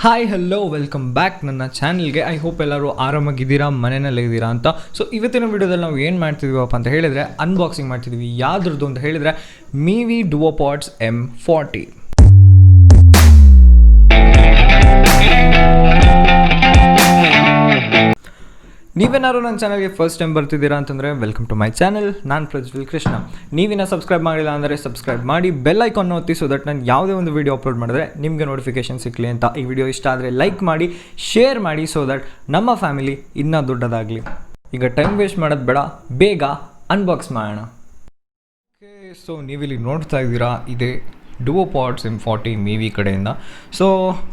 Hi hello welcome back ನನ್ನ ಚಾನಲ್ಗೆ. I hope ಎಲ್ಲರೂ ಆರಾಮಾಗಿದ್ದೀರಾ, ಮನೆಯಲ್ಲೇ ಇದ್ದೀರಾ ಅಂತ. ಸೊ ಇವತ್ತಿನ ವಿಡಿಯೋದಲ್ಲಿ ನಾವು ಏನು ಮಾಡ್ತಿದ್ದೀವಪ್ಪ ಅಂತ ಹೇಳಿದರೆ ಅನ್ಬಾಕ್ಸಿಂಗ್ ಮಾಡ್ತಿದ್ದೀವಿ. ಯಾವುದ್ರದ್ದು ಅಂತ ಹೇಳಿದರೆ Mivi DuoPods M40. ನೀವೇನಾದ್ರು ನನ್ನ ಚಾನಲ್ಗೆ ಫಸ್ಟ್ ಟೈಮ್ ಬರ್ತಿದ್ದೀರಾ ಅಂತಂದರೆ ವೆಲ್ಕಮ್ ಟು ಮೈ ಚಾನಲ್. ನಾನು ಪ್ರಜ್ವಲ್ ಕೃಷ್ಣ. ನೀವಿನ ಸಬ್ಸ್ಕ್ರೈಬ್ ಮಾಡಿಲ್ಲ ಅಂದರೆ ಸಬ್ಸ್ಕ್ರೈಬ್ ಮಾಡಿ, ಬೆಲ್ ಐಕಾನ್ ಒತ್ತಿ, ಸೊ ದಟ್ ನಾನು ಯಾವುದೇ ಒಂದು ವೀಡಿಯೋ ಅಪ್ಲೋಡ್ ಮಾಡಿದ್ರೆ ನಿಮಗೆ ನೋಟಿಫಿಕೇಶನ್ ಸಿಕ್ಕಲಿ ಅಂತ. ಈ ವಿಡಿಯೋ ಇಷ್ಟ ಆದರೆ ಲೈಕ್ ಮಾಡಿ, ಶೇರ್ ಮಾಡಿ, ಸೊ ದಟ್ ನಮ್ಮ ಫ್ಯಾಮಿಲಿ ಇನ್ನೂ ದೊಡ್ಡದಾಗಲಿ. ಈಗ ಟೈಮ್ ವೇಸ್ಟ್ ಮಾಡೋದು ಬೇಡ, ಬೇಗ ಅನ್ಬಾಕ್ಸ್ ಮಾಡೋಣ. ಓಕೆ, ಸೊ ನೀವಿಲ್ಲಿ ನೋಡ್ತಾ ಇದ್ದೀರಾ, ಇದೇ DuoPods M40 Mivi ಕಡೆಯಿಂದ. ಸೊ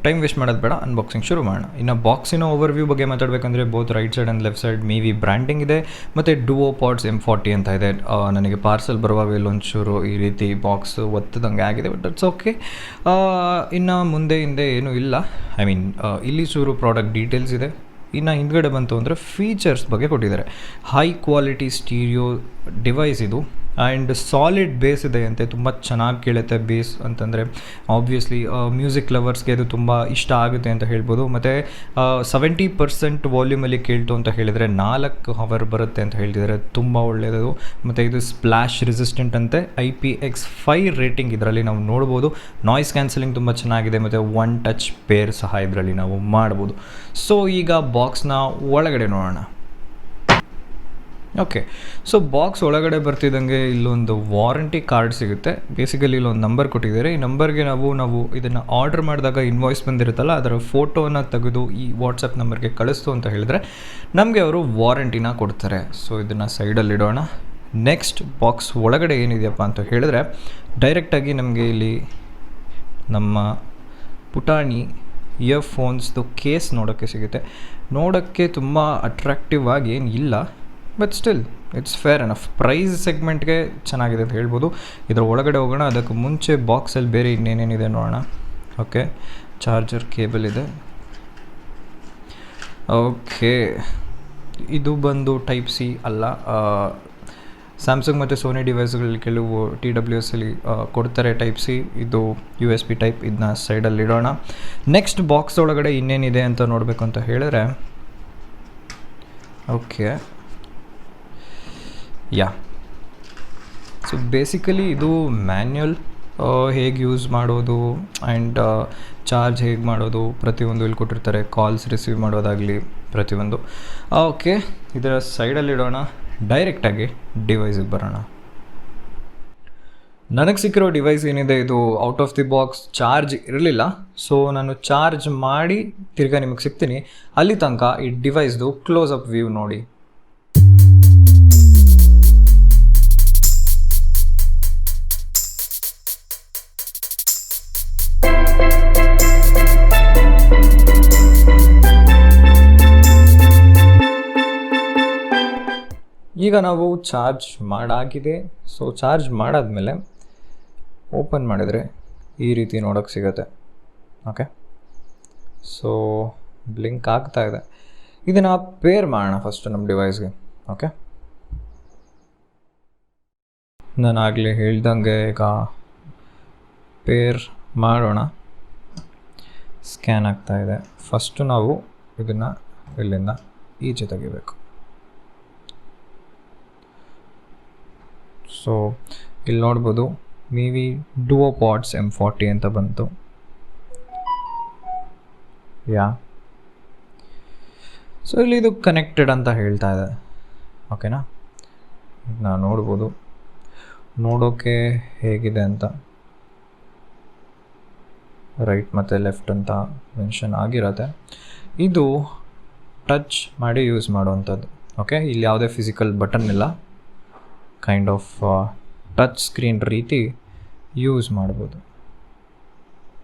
ಟೈಮ್ ವೇಸ್ಟ್ ಮಾಡೋದು ಬೇಡ, ಅನ್ಬಾಕ್ಸಿಂಗ್ ಶುರು ಮಾಡೋಣ. ಇನ್ನು ಬಾಕ್ಸಿನ ಓವರ್ವ್ಯೂ ಬಗ್ಗೆ ಮಾತಾಡಬೇಕಂದ್ರೆ both right side and left side Mivi branding ಇದೆ, ಮತ್ತು DuoPods M40 ಅಂತ ಇದೆ. ನನಗೆ ಪಾರ್ಸಲ್ ಬರುವಾಗ ಇಲ್ಲೊಂಚೂರು ಈ ರೀತಿ ಬಾಕ್ಸ್ ಒತ್ತದಂಗೆ ಆಗಿದೆ, ಬಟ್ ದಟ್ಸ್ ಓಕೆ. ಇನ್ನು ಮುಂದೆ ಹಿಂದೆ ಏನೂ ಇಲ್ಲ. ಐ ಮೀನ್ ಇಲ್ಲಿ ಚೂರು ಪ್ರಾಡಕ್ಟ್ ಡೀಟೇಲ್ಸ್ ಇದೆ. ಇನ್ನು ಹಿಂದ್ಗಡೆ ಬಂತು ಅಂದರೆ ಫೀಚರ್ಸ್ ಬಗ್ಗೆ ಕೊಟ್ಟಿದ್ದಾರೆ. ಹೈ ಕ್ವಾಲಿಟಿ ಸ್ಟೀರಿಯೋ ಡಿವೈಸ್ ಇದು, ಆ್ಯಂಡ್ ಸಾಲಿಡ್ ಬೇಸ್ ಇದೆ ಅಂತೆ. ತುಂಬ ಚೆನ್ನಾಗಿ ಕೇಳುತ್ತೆ ಬೇಸ್ ಅಂತಂದರೆ. ಆಬ್ವಿಯಸ್ಲಿ ಮ್ಯೂಸಿಕ್ ಲವರ್ಸ್ಗೆ ಇದು ತುಂಬ ಇಷ್ಟ ಆಗುತ್ತೆ ಅಂತ ಹೇಳ್ಬೋದು. ಮತ್ತು 70% ವಾಲ್ಯೂಮಲ್ಲಿ ಕೇಳ್ತು ಅಂತ ಹೇಳಿದರೆ 4 ಹವರ್ ಬರುತ್ತೆ ಅಂತ ಹೇಳ್ತಿದ್ದಾರೆ. ತುಂಬ ಒಳ್ಳೆಯದು. ಮತ್ತು ಇದು ಸ್ಪ್ಲ್ಯಾಶ್ ರೆಸಿಸ್ಟೆಂಟ್ ಅಂತೆ. IPX5 ರೇಟಿಂಗ್ ಇದರಲ್ಲಿ ನಾವು ನೋಡ್ಬೋದು. ನಾಯ್ಸ್ ಕ್ಯಾನ್ಸಲಿಂಗ್ ತುಂಬ ಚೆನ್ನಾಗಿದೆ, ಮತ್ತು ಒನ್ ಟಚ್ ಪೇರ್ ಸಹ ಇದರಲ್ಲಿ ನಾವು ಮಾಡ್ಬೋದು. ಸೊ ಈಗ ಬಾಕ್ಸ್ನ ಒಳಗಡೆ ನೋಡೋಣ. ಓಕೆ, ಸೊ ಬಾಕ್ಸ್ ಒಳಗಡೆ ಬರ್ತಿದ್ದಂಗೆ ಇಲ್ಲೊಂದು ವಾರಂಟಿ ಕಾರ್ಡ್ ಸಿಗುತ್ತೆ. ಬೇಸಿಕಲಿ ಇಲ್ಲೊಂದು ನಂಬರ್ ಕೊಟ್ಟಿದ್ದಾರೆ. ಈ ನಂಬರ್ಗೆ ನಾವು ಇದನ್ನು ಆರ್ಡರ್ ಮಾಡಿದಾಗ ಇನ್ವಾಯ್ಸ್ ಬಂದಿರುತ್ತಲ್ಲ, ಅದರ ಫೋಟೋನ ತೆಗೆದು ಈ ವಾಟ್ಸಪ್ ನಂಬರ್ಗೆ ಕಳಿಸ್ತು ಅಂತ ಹೇಳಿದ್ರೆ ನಮಗೆ ಅವರು ವಾರಂಟಿನ ಕೊಡ್ತಾರೆ. ಸೊ ಇದನ್ನು ಸೈಡಲ್ಲಿಡೋಣ. ನೆಕ್ಸ್ಟ್ ಬಾಕ್ಸ್ ಒಳಗಡೆ ಏನಿದೆಯಪ್ಪ ಅಂತ ಹೇಳಿದ್ರೆ ಡೈರೆಕ್ಟಾಗಿ ನಮಗೆ ಇಲ್ಲಿ ನಮ್ಮ ಪುಟಾಣಿ ಇಯರ್ಫೋನ್ಸ್ದು ಕೇಸ್ ನೋಡೋಕ್ಕೆ ಸಿಗುತ್ತೆ. ನೋಡೋಕ್ಕೆ ತುಂಬ ಅಟ್ರಾಕ್ಟಿವ್ ಆಗಿ ಏನು ಇಲ್ಲ, but still it's fair enough. Price ಸೆಗ್ಮೆಂಟ್ಗೆ ಚೆನ್ನಾಗಿದೆ ಅಂತ ಹೇಳ್ಬೋದು. ಇದರ ಒಳಗಡೆ ಹೋಗೋಣ. ಅದಕ್ಕೆ ಮುಂಚೆ ಬಾಕ್ಸಲ್ಲಿ ಬೇರೆ ಇನ್ನೇನೇನಿದೆ ನೋಡೋಣ. ಓಕೆ, ಚಾರ್ಜರ್ ಕೇಬಲ್ ಇದೆ. ಓಕೆ, ಇದು ಬಂದು ಟೈಪ್ ಸಿ ಅಲ್ಲ. ಸ್ಯಾಮ್ಸಂಗ್ ಮತ್ತು ಸೋನಿ ಡಿವೈಸ್ಗಳಲ್ಲಿ ಕೆಲವು TWS ಅಲ್ಲಿ ಕೊಡ್ತಾರೆ ಟೈಪ್ ಸಿ. ಇದು USB ಟೈಪ್. ಇದನ್ನ ಸೈಡಲ್ಲಿ ಇಡೋಣ. ನೆಕ್ಸ್ಟ್ ಬಾಕ್ಸ್ ಒಳಗಡೆ ಇನ್ನೇನಿದೆ ಅಂತ ನೋಡಬೇಕು ಅಂತ ಹೇಳಿದ್ರೆ, ಓಕೆ ಸೊ ಬೇಸಿಕಲಿ ಇದು ಮ್ಯಾನ್ಯುಯಲ್, ಹೇಗೆ ಯೂಸ್ ಮಾಡೋದು ಆ್ಯಂಡ್ ಚಾರ್ಜ್ ಹೇಗೆ ಮಾಡೋದು ಪ್ರತಿಯೊಂದು ಇಲ್ಲಿ ಕೊಟ್ಟಿರ್ತಾರೆ. ಕಾಲ್ಸ್ ರಿಸೀವ್ ಮಾಡೋದಾಗಲಿ ಪ್ರತಿಯೊಂದು. ಓಕೆ, ಇದರ ಸೈಡಲ್ಲಿಡೋಣ. ಡೈರೆಕ್ಟಾಗಿ ಡಿವೈಸಿಗೆ ಬರೋಣ. ನನಗೆ ಸಿಕ್ಕಿರೋ ಡಿವೈಸ್ ಏನಿದೆ, ಇದು out of the box charge ಇರಲಿಲ್ಲ. ಸೊ ನಾನು ಚಾರ್ಜ್ ಮಾಡಿ ತಿರ್ಗಾ ನಿಮಗೆ ಸಿಗ್ತೀನಿ. ಅಲ್ಲಿ ತನಕ ಈ ಡಿವೈಸ್ದು ಕ್ಲೋಸ್ ಅಪ್ ವ್ಯೂ ನೋಡಿ. ಈಗ ನಾವು ಚಾರ್ಜ್ ಮಾಡಾಗಿದೆ. ಸೊ ಚಾರ್ಜ್ ಮಾಡಾದಮೇಲೆ ಓಪನ್ ಮಾಡಿದರೆ ಈ ರೀತಿ ನೋಡೋಕ್ಕೆ ಸಿಗುತ್ತೆ. ಓಕೆ, ಸೊ ಬ್ಲಿಂಕ್ ಆಗ್ತಾ ಇದೆ. ಇದನ್ನು ಪೇರ್ ಮಾಡೋಣ ಫಸ್ಟು ನಮ್ಮ ಡಿವೈಸ್ಗೆ. ಓಕೆ, ನಾನು ಆಗಲೇ ಹೇಳ್ದಂಗೆ ಈಗ ಪೇರ್ ಮಾಡೋಣ. ಸ್ಕ್ಯಾನ್ ಆಗ್ತಾ ಇದೆ. ಫಸ್ಟು ನಾವು ಇದನ್ನು ಇಲ್ಲಿಂದ ಈಚೆ ತೆಗಿಬೇಕು. ಸೊ ಇಲ್ಲಿ ನೋಡ್ಬೋದು Mivi DuoPods M40 ಅಂತ ಬಂತು. ಸೊ ಇಲ್ಲಿ ಇದು ಕನೆಕ್ಟೆಡ್ ಅಂತ ಹೇಳ್ತಾ ಇದೆ. ಓಕೆನಾ, ನಾನು ನೋಡ್ಬೋದು. ನೋಡೋಕ್ಕೆ ಹೇಗಿದೆ ಅಂತ ರೈಟ್ ಮತ್ತು ಲೆಫ್ಟ್ ಅಂತ ಮೆನ್ಷನ್ ಆಗಿರುತ್ತೆ. ಇದು ಟಚ್ ಮಾಡಿ ಯೂಸ್ ಮಾಡುವಂಥದ್ದು. ಓಕೆ, ಇಲ್ಲಿ ಯಾವುದೇ ಫಿಸಿಕಲ್ ಬಟನ್ ಇಲ್ಲ. ಕೈಂಡ್ ಆಫ್ ಟಚ್ ಸ್ಕ್ರೀನ್ ರೀತಿ ಯೂಸ್ ಮಾಡ್ಬೋದು.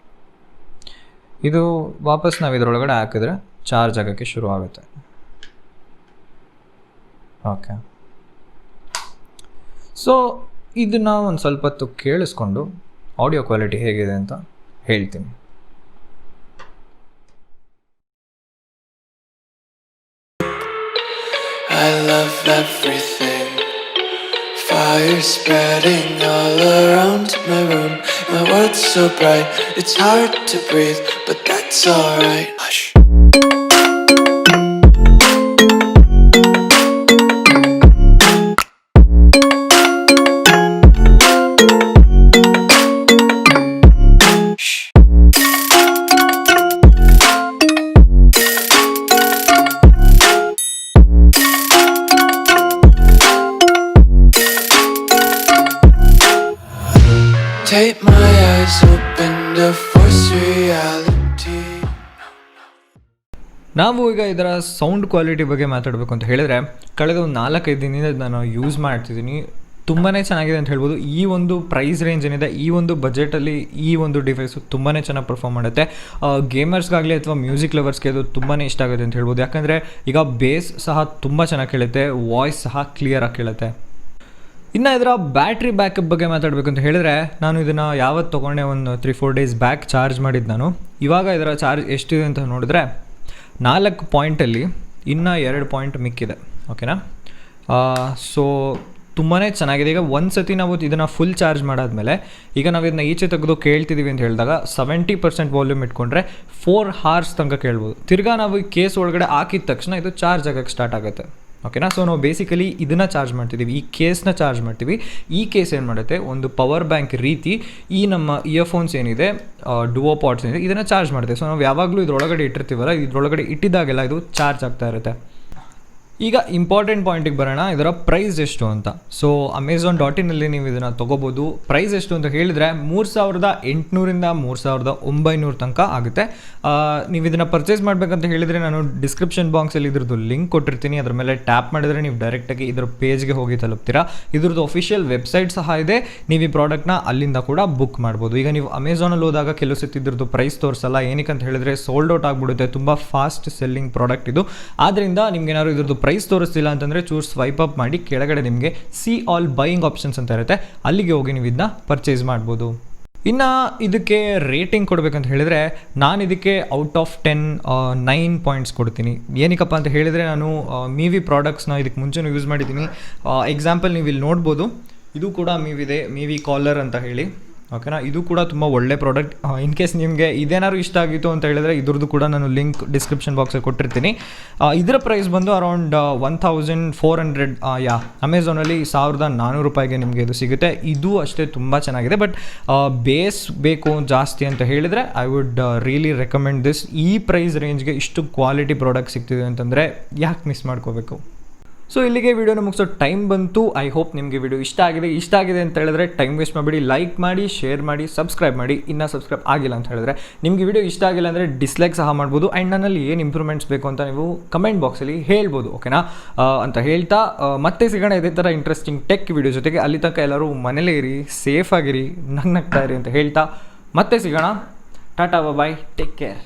ಇದು ವಾಪಸ್ ನಾವು ಇದರೊಳಗಡೆ ಹಾಕಿದ್ರೆ ಚಾರ್ಜ್ ಆಗೋಕ್ಕೆ ಶುರು ಆಗುತ್ತೆ. ಓಕೆ, ಸೊ ಇದನ್ನು ಒಂದು ಸ್ವಲ್ಪ ಹೊತ್ತು ಕೇಳಿಸ್ಕೊಂಡು ಆಡಿಯೋ ಕ್ವಾಲಿಟಿ ಹೇಗಿದೆ ಅಂತ ಹೇಳ್ತೀನಿ. I love everything. Fire spreading all around my room. My world's so bright, it's hard to breathe, but that's it's alright. Hush. Take my eyes open to force reality. ನಾವು ಈಗ ಇದರ sound quality ಬಗ್ಗೆ ಮಾತಾಡಬೇಕು ಅಂತ ಹೇಳಿದರೆ ಕಳೆದ ಒಂದು 4-5 ದಿನದಿಂದ ನಾನು ಯೂಸ್ ಮಾಡ್ತಿದ್ದೀನಿ. ತುಂಬಾ ಚೆನ್ನಾಗಿದೆ ಅಂತ ಹೇಳ್ಬೋದು. ಈ ಒಂದು ಪ್ರೈಸ್ ರೇಂಜ್ ಏನಿದೆ, ಈ ಒಂದು ಬಜೆಟಲ್ಲಿ ಈ ಒಂದು ಡಿವೈಸು ತುಂಬಾ ಚೆನ್ನಾಗಿ ಪರ್ಫಾರ್ಮ್ ಮಾಡುತ್ತೆ. ಗೇಮರ್ಸ್ಗಾಗಲಿ ಅಥವಾ ಮ್ಯೂಸಿಕ್ ಲವರ್ಸ್ಗೆ ಅದು ತುಂಬಾ ಇಷ್ಟ ಆಗುತ್ತೆ ಅಂತ ಹೇಳ್ಬೋದು. ಯಾಕಂದರೆ ಈಗ ಬೇಸ್ ಸಹ ತುಂಬ ಚೆನ್ನಾಗಿ ಕೇಳುತ್ತೆ, ವಾಯ್ಸ್ ಸಹ ಕ್ಲಿಯರಾಗಿ ಕೇಳುತ್ತೆ. ಇನ್ನು ಇದರ ಬ್ಯಾಟ್ರಿ ಬ್ಯಾಕಪ್ ಬಗ್ಗೆ ಮಾತಾಡಬೇಕು ಅಂತ ಹೇಳಿದರೆ, ನಾನು ಇದನ್ನು ಯಾವತ್ತು ತೊಗೊಂಡೆ ಒಂದು 3-4 ಡೇಸ್ ಬ್ಯಾಕ್ ಚಾರ್ಜ್ ಮಾಡಿದ್ದು ನಾನು. ಇವಾಗ ಇದರ ಚಾರ್ಜ್ ಎಷ್ಟಿದೆ ಅಂತ ನೋಡಿದ್ರೆ 4 ಪಾಯಿಂಟಲ್ಲಿ ಇನ್ನೂ 2 ಪಾಯಿಂಟ್ ಮಿಕ್ಕಿದೆ. ಓಕೆನಾ? ಸೊ ತುಂಬಾ ಚೆನ್ನಾಗಿದೆ. ಈಗ ಒಂದು ಸತಿ ನಾವು ಇದನ್ನು ಫುಲ್ ಚಾರ್ಜ್ ಮಾಡಾದಮೇಲೆ ಈಗ ನಾವು ಇದನ್ನ ಈಚೆ ತೆಗೆದು ಕೇಳ್ತಿದ್ದೀವಿ ಅಂತ ಹೇಳಿದಾಗ 70% ವಾಲ್ಯೂಮ್ ಇಟ್ಕೊಂಡ್ರೆ 4 hours ತನಕ ಕೇಳ್ಬೋದು. ತಿರ್ಗಾ ನಾವು ಈ ಕೇಸ್ ಒಳಗಡೆ ಹಾಕಿದ ತಕ್ಷಣ ಇದು ಚಾರ್ಜ್ ಆಗೋಕ್ಕೆ ಸ್ಟಾರ್ಟ್ ಆಗುತ್ತೆ. ಓಕೆನಾ? ಸೊ ನಾವು ಬೇಸಿಕಲಿ ಇದನ್ನು ಚಾರ್ಜ್ ಮಾಡ್ತಿದ್ದೀವಿ, ಈ ಕೇಸ್ನ ಚಾರ್ಜ್ ಮಾಡ್ತೀವಿ. ಈ ಕೇಸ್ ಏನು ಮಾಡುತ್ತೆ, ಒಂದು ಪವರ್ ಬ್ಯಾಂಕ್ ರೀತಿ ಈ ನಮ್ಮ ಇಯರ್ಫೋನ್ಸ್ ಏನಿದೆ, DuoPods ಏನಿದೆ, ಇದನ್ನು ಚಾರ್ಜ್ ಮಾಡುತ್ತೆ. ಸೊ ನಾವು ಯಾವಾಗಲೂ ಇದ್ರೊಳಗಡೆ ಇಟ್ಟಿರ್ತೀವಲ್ಲ, ಇದ್ರೊಳಗಡೆ ಇಟ್ಟಿದ್ದಾಗೆಲ್ಲ ಇದು ಚಾರ್ಜ್ ಆಗ್ತಾ ಇರುತ್ತೆ. ಈಗ ಇಂಪಾರ್ಟೆಂಟ್ ಪಾಯಿಂಟಿಗೆ ಬರೋಣ, ಇದರ ಪ್ರೈಸ್ ಎಷ್ಟು ಅಂತ. ಸೊ Amazon.in ನೀವು ಇದನ್ನು ತೊಗೋಬೋದು. ಪ್ರೈಸ್ ಎಷ್ಟು ಅಂತ ಹೇಳಿದರೆ 3800 3900 ತನಕ ಆಗುತ್ತೆ. ನೀವು ಇದನ್ನು ಪರ್ಚೇಸ್ ಮಾಡಬೇಕಂತ ಹೇಳಿದರೆ ನಾನು ಡಿಸ್ಕ್ರಿಪ್ಷನ್ ಬಾಕ್ಸಲ್ಲಿ ಇದ್ರದ್ದು ಲಿಂಕ್ ಕೊಟ್ಟಿರ್ತೀನಿ. ಅದರ ಮೇಲೆ ಟ್ಯಾಪ್ ಮಾಡಿದರೆ ನೀವು ಡೈರೆಕ್ಟಾಗಿ ಇದರ ಪೇಜ್ಗೆ ಹೋಗಿ ತಲುಪ್ತೀರಾ. ಇದ್ರದ್ದು ಅಫಿಷಿಯಲ್ ವೆಬ್ಸೈಟ್ ಸಹ ಇದೆ, ನೀವು ಈ ಪ್ರಾಡಕ್ಟ್ನ ಅಲ್ಲಿಂದ ಕೂಡ ಬುಕ್ ಮಾಡ್ಬೋದು. ಈಗ ನೀವು ಅಮೆಝಾನಲ್ಲಿ ಹೋದಾಗ ಕೆಲವು ಸತಿ ಇದ್ರದ್ದು ಪ್ರೈಸ್ ತೋರಿಸಲ್ಲ. ಏನಕ್ಕೆ ಅಂತ ಹೇಳಿದರೆ ಸೋಲ್ಡ್ ಔಟ್ ಆಗಿಬಿಡುತ್ತೆ. ತುಂಬ ಫಾಸ್ಟ್ ಸೆಲ್ಲಿಂಗ್ ಪ್ರಾಡಕ್ಟ್ ಇದು. ಆದ್ದರಿಂದ ನಿಮ್ಗೆ ಏನಾದ್ರು ಇದ್ರದ್ದು ಪ್ರೈಸ್ ತೋರಿಸ್ತಿಲ್ಲ ಅಂತಂದರೆ ಚೂಸ್ ಸ್ವೈಪ್ ಅಪ್ ಮಾಡಿ ಕೆಳಗಡೆ ನಿಮಗೆ ಸಿ ಆಲ್ ಬೈಯಿಂಗ್ ಆಪ್ಷನ್ಸ್ ಅಂತ ಇರುತ್ತೆ, ಅಲ್ಲಿಗೆ ಹೋಗಿ ನೀವು ಇದನ್ನ ಪರ್ಚೇಸ್ ಮಾಡ್ಬೋದು. ಇನ್ನು ಇದಕ್ಕೆ ರೇಟಿಂಗ್ ಕೊಡಬೇಕಂತ ಹೇಳಿದರೆ ನಾನು ಇದಕ್ಕೆ ಔಟ್ ಆಫ್ 10 9 ಪಾಯಿಂಟ್ಸ್ ಕೊಡ್ತೀನಿ. ಏನಕ್ಕಪ್ಪ ಅಂತ ಹೇಳಿದರೆ ನಾನು ಮೀವಿ ಪ್ರಾಡಕ್ಟ್ಸ್ನ ಇದಕ್ಕೆ ಮುಂಚೆನೂ ಯೂಸ್ ಮಾಡಿದ್ದೀನಿ. ಎಕ್ಸಾಂಪಲ್ ನೀವು ಇಲ್ಲಿ ನೋಡ್ಬೋದು, ಇದು ಕೂಡ ಮೀವಿದೆ, ಮೀವಿ ಕಾಲರ್ ಅಂತ ಹೇಳಿ. ಓಕೆನಾ? ಇದು ಕೂಡ ತುಂಬ ಒಳ್ಳೆ ಪ್ರಾಡಕ್ಟ್. ಇನ್ ಕೇಸ್ ನಿಮಗೆ ಇದೇನಾದ್ರು ಇಷ್ಟ ಆಗಿತ್ತು ಅಂತ ಹೇಳಿದರೆ ಇದ್ರದ್ದು ಕೂಡ ನಾನು ಲಿಂಕ್ ಡಿಸ್ಕ್ರಿಪ್ಷನ್ ಬಾಕ್ಸಲ್ಲಿ ಕೊಟ್ಟಿರ್ತೀನಿ. ಇದರ ಪ್ರೈಸ್ ಬಂದು ಅರೌಂಡ್ 1400 ಅಮೆಝಾನಲ್ಲಿ 1400 ರೂಪಾಯಿಗೆ ನಿಮಗೆ ಇದು ಸಿಗುತ್ತೆ. ಇದು ಅಷ್ಟೇ ತುಂಬ ಚೆನ್ನಾಗಿದೆ. ಬಟ್ ಬೇಸ್ ಬೇಕು ಜಾಸ್ತಿ ಅಂತ ಹೇಳಿದರೆ I would really recommend this. ಈ ಪ್ರೈಸ್ ರೇಂಜ್ಗೆ ಇಷ್ಟು ಕ್ವಾಲಿಟಿ ಪ್ರಾಡಕ್ಟ್ ಸಿಗ್ತಿದೆ ಅಂತಂದರೆ ಯಾಕೆ ಮಿಸ್ ಮಾಡ್ಕೋಬೇಕು? ಸೊ ಇಲ್ಲಿಗೆ ವಿಡಿಯೋನ ಮುಗಿಸೋ ಟೈಮ್ ಬಂತು. ಐ ಹೋಪ್ ನಿಮಗೆ ವಿಡಿಯೋ ಇಷ್ಟ ಆಗಿದೆ ಅಂತ ಹೇಳಿದ್ರೆ ಟೈಮ್ ವೇಸ್ಟ್ ಮಾಡಿಬಿಡಿ, ಲೈಕ್ ಮಾಡಿ, ಶೇರ್ ಮಾಡಿ, ಸಬ್ಸ್ಕ್ರೈಬ್ ಮಾಡಿ. ಇನ್ನೂ ಸಬ್ಸ್ಕ್ರೈಬ್ ಆಗಿಲ್ಲ ಅಂತ ಹೇಳಿದ್ರೆ, ನಿಮಗೆ ವಿಡಿಯೋ ಇಷ್ಟ ಆಗಿಲ್ಲ ಅಂದರೆ ಡಿಸ್ಲೈಕ್ ಸಹ ಮಾಡ್ಬೋದು. ಆ್ಯಂಡ್ ನನ್ನಲ್ಲಿ ಏನು ಇಂಪ್ರೂವ್ಮೆಂಟ್ಸ್ ಬೇಕು ಅಂತ ನೀವು ಕಮೆಂಟ್ ಬಾಕ್ಸಲ್ಲಿ ಹೇಳ್ಬೋದು. ಓಕೆನಾ? ಅಂತ ಹೇಳ್ತಾ ಮತ್ತೆ ಸಿಗೋಣ ಇದೇ ಥರ ಇಂಟ್ರೆಸ್ಟಿಂಗ್ ಟೆಕ್ ವಿಡಿಯೋ ಜೊತೆಗೆ. ಅಲ್ಲಿ ತನಕ ಎಲ್ಲರೂ ಮನೇಲೇ ಇರಿ, ಸೇಫ್ ಆಗಿರಿ, ನಗ್ನಗ್ತಾ ಇರಿ ಅಂತ ಹೇಳ್ತಾ ಮತ್ತೆ ಸಿಗೋಣ. ಟಾಟಾ ಬಾಯ್, ಟೇಕ್ ಕೇರ್.